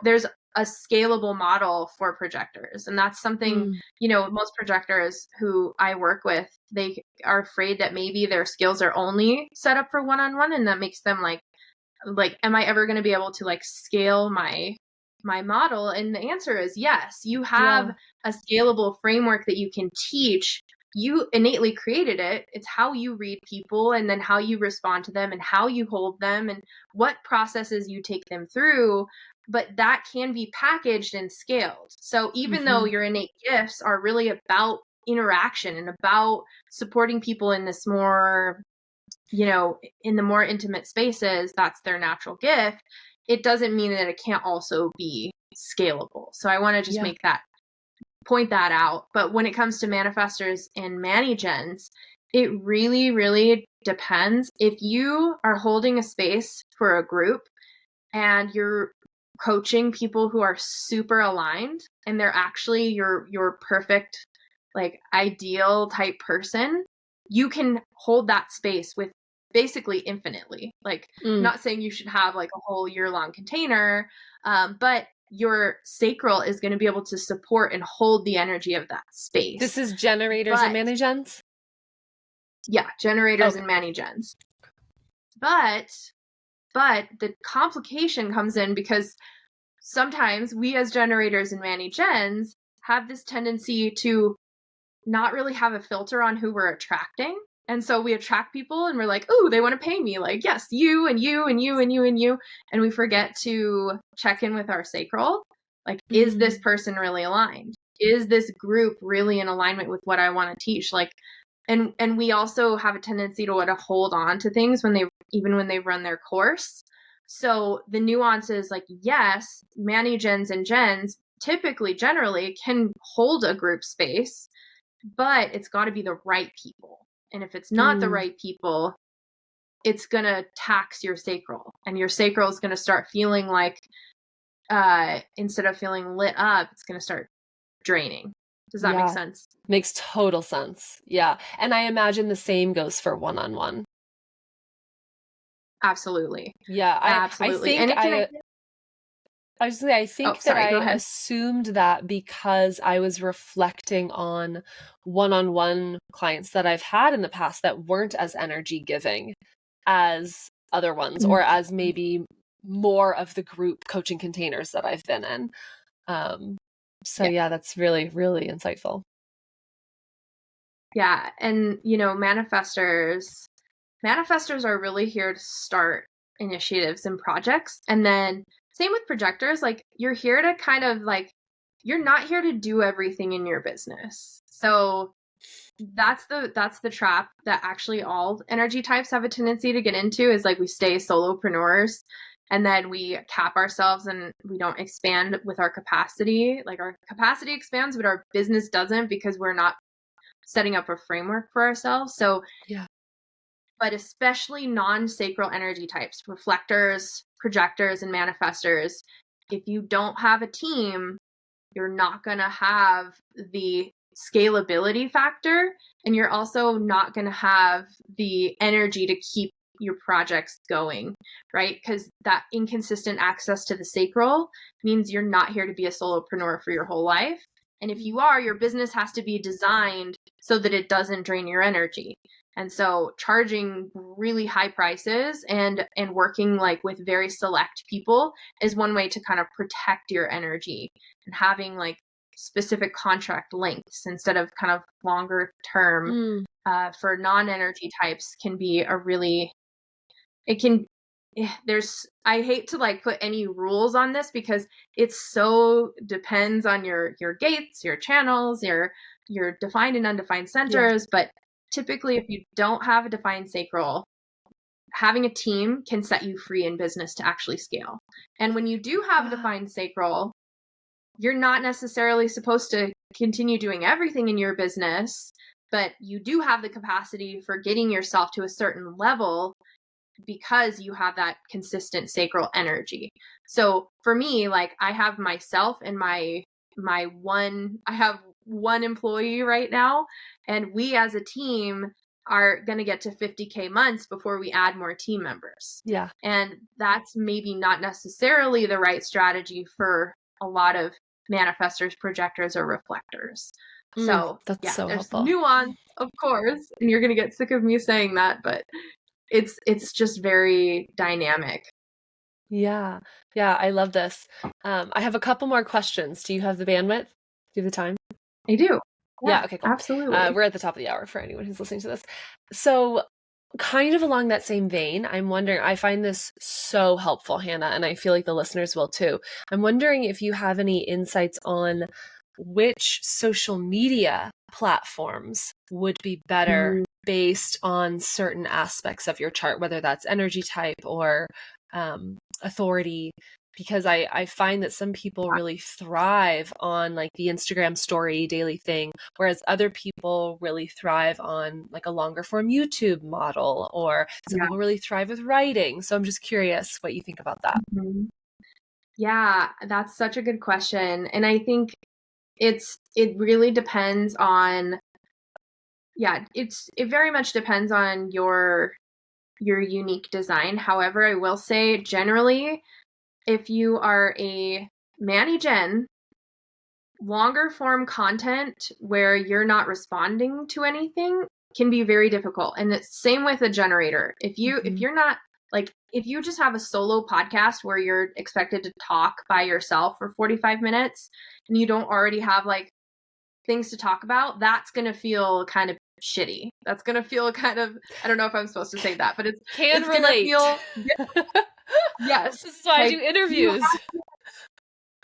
there's a scalable model for projectors. And that's something, most projectors who I work with, they are afraid that maybe their skills are only set up for one-on-one. And that makes them like, am I ever going to be able to like scale my model? And the answer is yes. You have a scalable framework that you can teach. You innately created it. It's how you read people, and then how you respond to them, and how you hold them, and what processes you take them through. But that can be packaged and scaled. So even though your innate gifts are really about interaction and about supporting people in this more, in the more intimate spaces, that's their natural gift, it doesn't mean that it can't also be scalable. So I want to just point that out. But when it comes to manifestors and mani-gens, it really, really depends. If you are holding a space for a group and you're coaching people who are super aligned and they're actually your perfect, like ideal type person, you can hold that space with basically infinitely. Like not saying you should have like a whole year-long container, but your sacral is going to be able to support and hold the energy of that space. This is generators and mani-gens? Yeah, generators and mani-gens. But the complication comes in because sometimes we as generators and mani-gens have this tendency to not really have a filter on who we're attracting. And so we attract people and we're like, oh, they want to pay me. Like, yes, you and you and you and you and you. And we forget to check in with our sacral. Like, is this person really aligned? Is this group really in alignment with what I want to teach? Like, and we also have a tendency to hold on to things when they run their course. So the nuances, like, yes, mani-gens and gens typically, generally can hold a group space, but it's got to be the right people. And if it's not the right people, it's going to tax your sacral, and your sacral is going to start feeling like, instead of feeling lit up, it's going to start draining. Does that make sense? Makes total sense. Yeah. And I imagine the same goes for one-on-one. Absolutely. Yeah. Absolutely. I think that I assumed that because I was reflecting on one-on-one clients that I've had in the past that weren't as energy giving as other ones, or as maybe more of the group coaching containers that I've been in. That's really, really insightful. Yeah. And, manifestors are really here to start initiatives and projects. And then same with projectors, like you're here to kind of like, you're not here to do everything in your business. So that's the trap that actually all energy types have a tendency to get into, is like we stay solopreneurs and then we cap ourselves and we don't expand with our capacity. Like our capacity expands, but our business doesn't, because we're not setting up a framework for ourselves. So yeah. But especially non-sacral energy types, reflectors, projectors, and manifestors, if you don't have a team, you're not going to have the scalability factor, and you're also not going to have the energy to keep your projects going, right? Because that inconsistent access to the sacral means you're not here to be a solopreneur for your whole life. And if you are, your business has to be designed so that it doesn't drain your energy. And so charging really high prices and working like with very select people is one way to kind of protect your energy, and having like specific contract lengths instead of kind of longer term for non-energy types can be I hate to like put any rules on this, because it's so depends on your gates, your channels, your defined and undefined centers. But typically, if you don't have a defined sacral, having a team can set you free in business to actually scale. And when you do have a defined sacral, you're not necessarily supposed to continue doing everything in your business, but you do have the capacity for getting yourself to a certain level because you have that consistent sacral energy. So for me, like I have myself and I have one employee right now, and we as a team are going to get to 50K months before we add more team members. Yeah. And that's maybe not necessarily the right strategy for a lot of manifestors, projectors, or reflectors. So that's so there's helpful. Nuance, of course, and you're going to get sick of me saying that, but it's just very dynamic. Yeah. Yeah. I love this. I have a couple more questions. Do you have the bandwidth? Do you have the time? I do. Yeah. Okay, cool. Absolutely. We're at the top of the hour for anyone who's listening to this. So kind of along that same vein, I'm wondering, I find this so helpful, Hannah, and I feel like the listeners will too. I'm wondering if you have any insights on which social media platforms would be better based on certain aspects of your chart, whether that's energy type or authority, because I find that some people really thrive on like the Instagram story daily thing, whereas other people really thrive on like a longer form YouTube model, or some people really thrive with writing. So I'm just curious what you think about that. Yeah, that's such a good question. And I think it really depends on, it very much depends on your unique design. However, I will say generally, if you are a Manny Gen, longer form content where you're not responding to anything can be very difficult. And it's same with a generator. If you're not like, if you just have a solo podcast where you're expected to talk by yourself for 45 minutes and you don't already have like things to talk about, that's going to feel kind of shitty. That's going to feel kind of, I don't know if I'm supposed to say that, but it's relate. Gonna feel, yes. This is why I do interviews.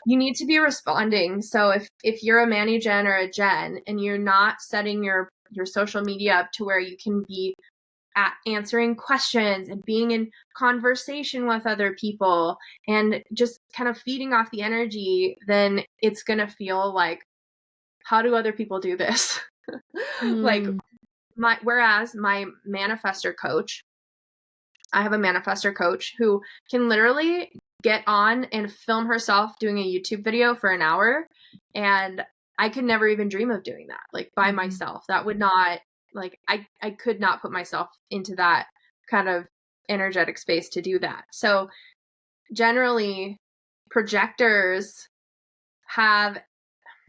You need to be responding. So if you're a Manny Gen or a Gen and you're not setting your social media up to where you can be answering questions and being in conversation with other people and just kind of feeding off the energy, then it's going to feel like, how do other people do this? Like whereas my manifestor coach, I have a manifestor coach who can literally get on and film herself doing a YouTube video for an hour. And I could never even dream of doing that, like by myself. That would not, like, I could not put myself into that kind of energetic space to do that. So generally, projectors have,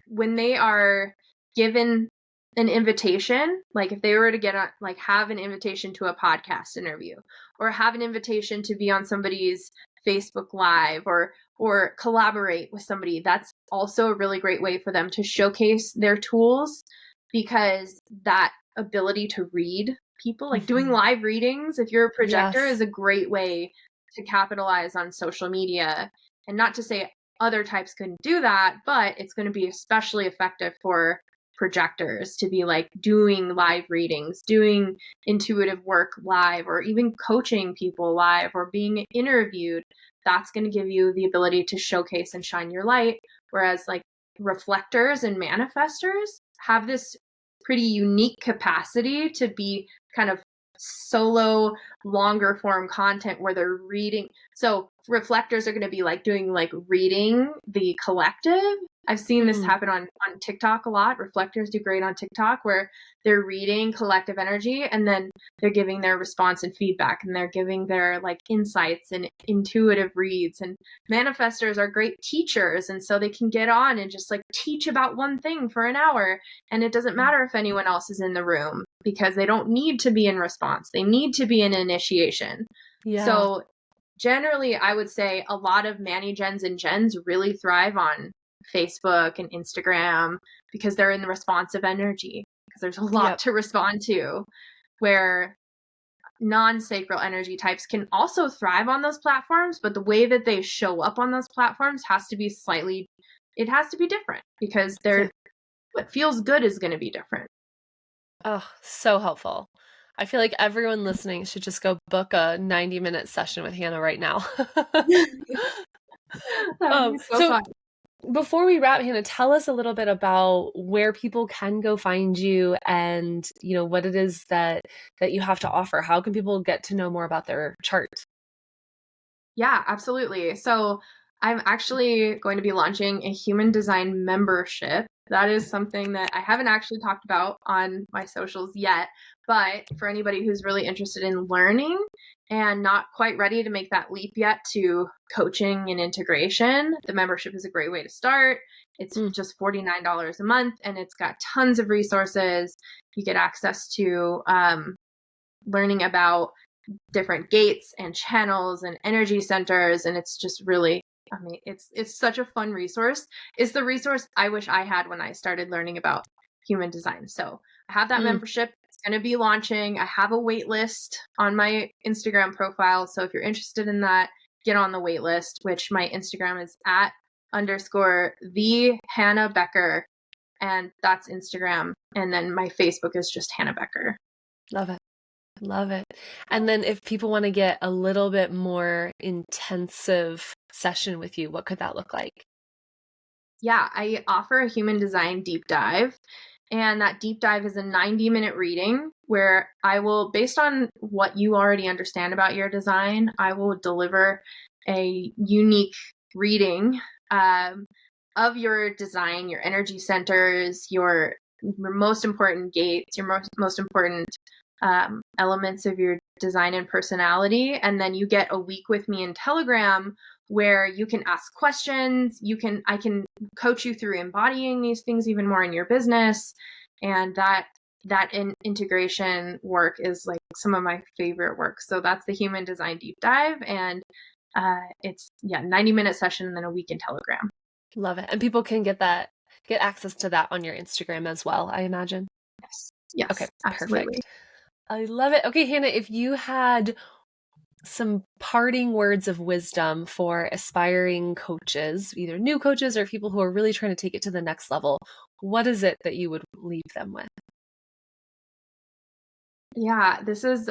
when they are given an invitation, like if they were to get on, like have an invitation to a podcast interview or have an invitation to be on somebody's Facebook Live or collaborate with somebody, that's also a really great way for them to showcase their tools, because that ability to read people, like doing live readings, if you're a projector, is a great way to capitalize on social media. And not to say other types couldn't do that, but it's going to be especially effective for projectors to be like doing live readings, doing intuitive work live, or even coaching people live or being interviewed. That's going to give you the ability to showcase and shine your light. Whereas like reflectors and manifestors have this pretty unique capacity to be kind of solo, longer form content where they're reading. So reflectors are going to be like doing like reading the collective. I've seen this happen on TikTok a lot. Reflectors do great on TikTok where they're reading collective energy and then they're giving their response and feedback, and they're giving their like insights and intuitive reads. And manifestors are great teachers, and so they can get on and just like teach about one thing for an hour, and it doesn't matter if anyone else is in the room because they don't need to be in response. They need to be in initiation. Yeah. So generally, I would say a lot of Mani-gens and gens really thrive on Facebook and Instagram because they're in the responsive energy, because there's a lot to respond to, where non-sacral energy types can also thrive on those platforms, but the way that they show up on those platforms has to be different, because what feels good is going to be different. Oh, so helpful. I feel like everyone listening should just go book a 90-minute session with Hannah right now. That would be so fun. Before we wrap, Hannah, tell us a little bit about where people can go find you and, you know, what it is that you have to offer. How can people get to know more about their chart? Yeah, absolutely. So I'm actually going to be launching a human design membership. That is something that I haven't actually talked about on my socials yet, but for anybody who's really interested in learning and not quite ready to make that leap yet to coaching and integration, the membership is a great way to start. It's just $49 a month, and it's got tons of resources. You get access to learning about different gates and channels and energy centers, and it's just really, I mean, it's such a fun resource. It's the resource I wish I had when I started learning about human design. So I have that membership. It's going to be launching. I have a wait list on my Instagram profile. So if you're interested in that, get on the wait list, which my Instagram is @_the Hannah Becker. And that's Instagram. And then my Facebook is just Hannah Becker. Love it. Love it. And then if people want to get a little bit more intensive session with you, what could that look like? Yeah, I offer a human design deep dive. And that deep dive is a 90-minute reading where I will, based on what you already understand about your design, I will deliver a unique reading of your design, your energy centers, your most important gates, your most important elements of your design and personality. And then you get a week with me in Telegram where you can ask questions. I can coach you through embodying these things even more in your business. And that integration work is like some of my favorite work. So that's the human design deep dive. And it's 90-minute session and then a week in Telegram. Love it. And people can get access to that on your Instagram as well, I imagine. Yes. Okay. Absolutely. Perfect. I love it. Okay, Hannah, if you had some parting words of wisdom for aspiring coaches, either new coaches or people who are really trying to take it to the next level, what is it that you would leave them with? Yeah, this is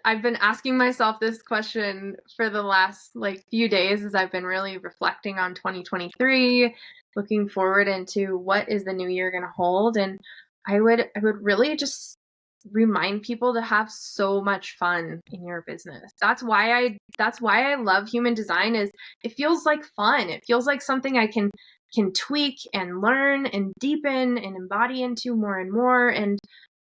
I've been asking myself this question for the last few days as I've been really reflecting on 2023, looking forward into what is the new year going to hold. And I would really just remind people to have so much fun in your business. That's why I love human design. Is it feels like fun. It feels like something I can tweak and learn and deepen and embody into more and more. And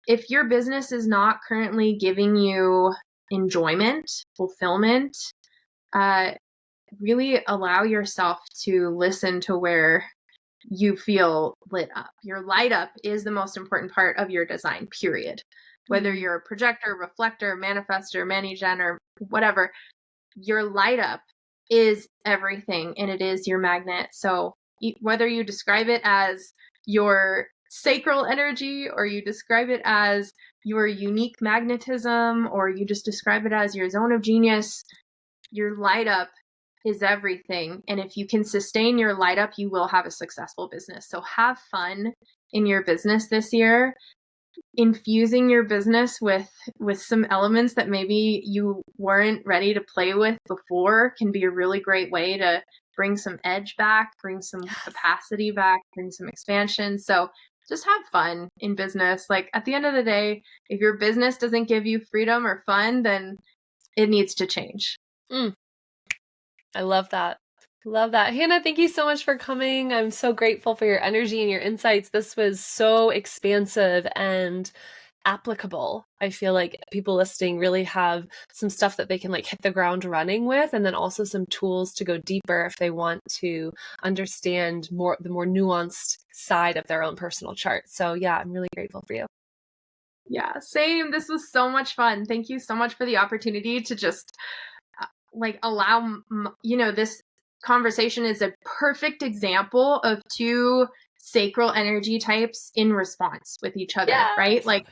if your business is not currently giving you enjoyment, fulfillment, really allow yourself to listen to where you feel lit up. Your light up is the most important part of your design, period. Whether you're a projector, reflector, manifestor, mani-gen, or whatever, your light up is everything, and it is your magnet. So whether you describe it as your sacral energy, or you describe it as your unique magnetism, or you just describe it as your zone of genius, your light up is everything. And if you can sustain your light up, you will have a successful business. So have fun in your business this year. Infusing your business with some elements that maybe you weren't ready to play with before can be a really great way to bring some edge back, bring some capacity back, bring some expansion. So just have fun in business. Like at the end of the day, if your business doesn't give you freedom or fun, then it needs to change. I love that. Love that. Hannah, thank you so much for coming. I'm so grateful for your energy and your insights. This was so expansive and applicable. I feel like people listening really have some stuff that they can like hit the ground running with, and then also some tools to go deeper if they want to understand the more nuanced side of their own personal chart. So yeah, I'm really grateful for you. Yeah, same. This was so much fun. Thank you so much for the opportunity to just allow, this conversation is a perfect example of two sacral energy types in response with each other, right? Like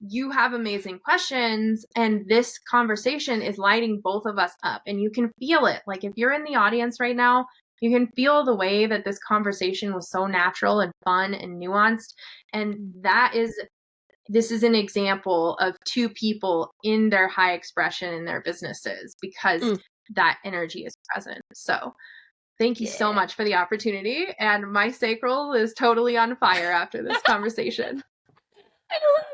you have amazing questions, and this conversation is lighting both of us up, and you can feel it. Like if you're in the audience right now, you can feel the way that this conversation was so natural and fun and nuanced. And this is an example of two people in their high expression in their businesses because that energy is present. So thank you so much for the opportunity. And my sacral is totally on fire after this conversation. I love it.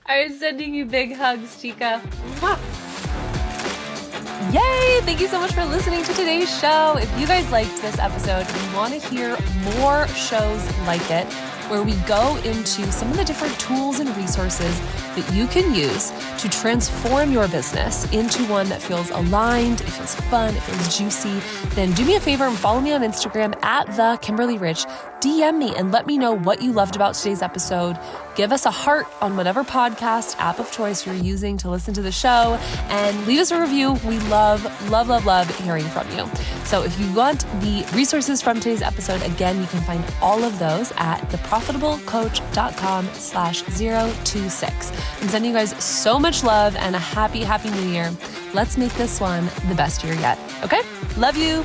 I'm sending you big hugs, Chica. Mwah. Yay! Thank you so much for listening to today's show. If you guys liked this episode and you want to hear more shows like it, where we go into some of the different tools and resources that you can use to transform your business into one that feels aligned, it feels fun, it feels juicy, then do me a favor and follow me on Instagram at @KimberlyRich. DM me and let me know what you loved about today's episode. Give us a heart on whatever podcast app of choice you're using to listen to the show, and leave us a review. We love, love, love, love hearing from you. So if you want the resources from today's episode, again, you can find all of those at theprofitablecoach.com/026. I'm sending you guys so much love and a happy, happy new year. Let's make this one the best year yet. Okay? Love you.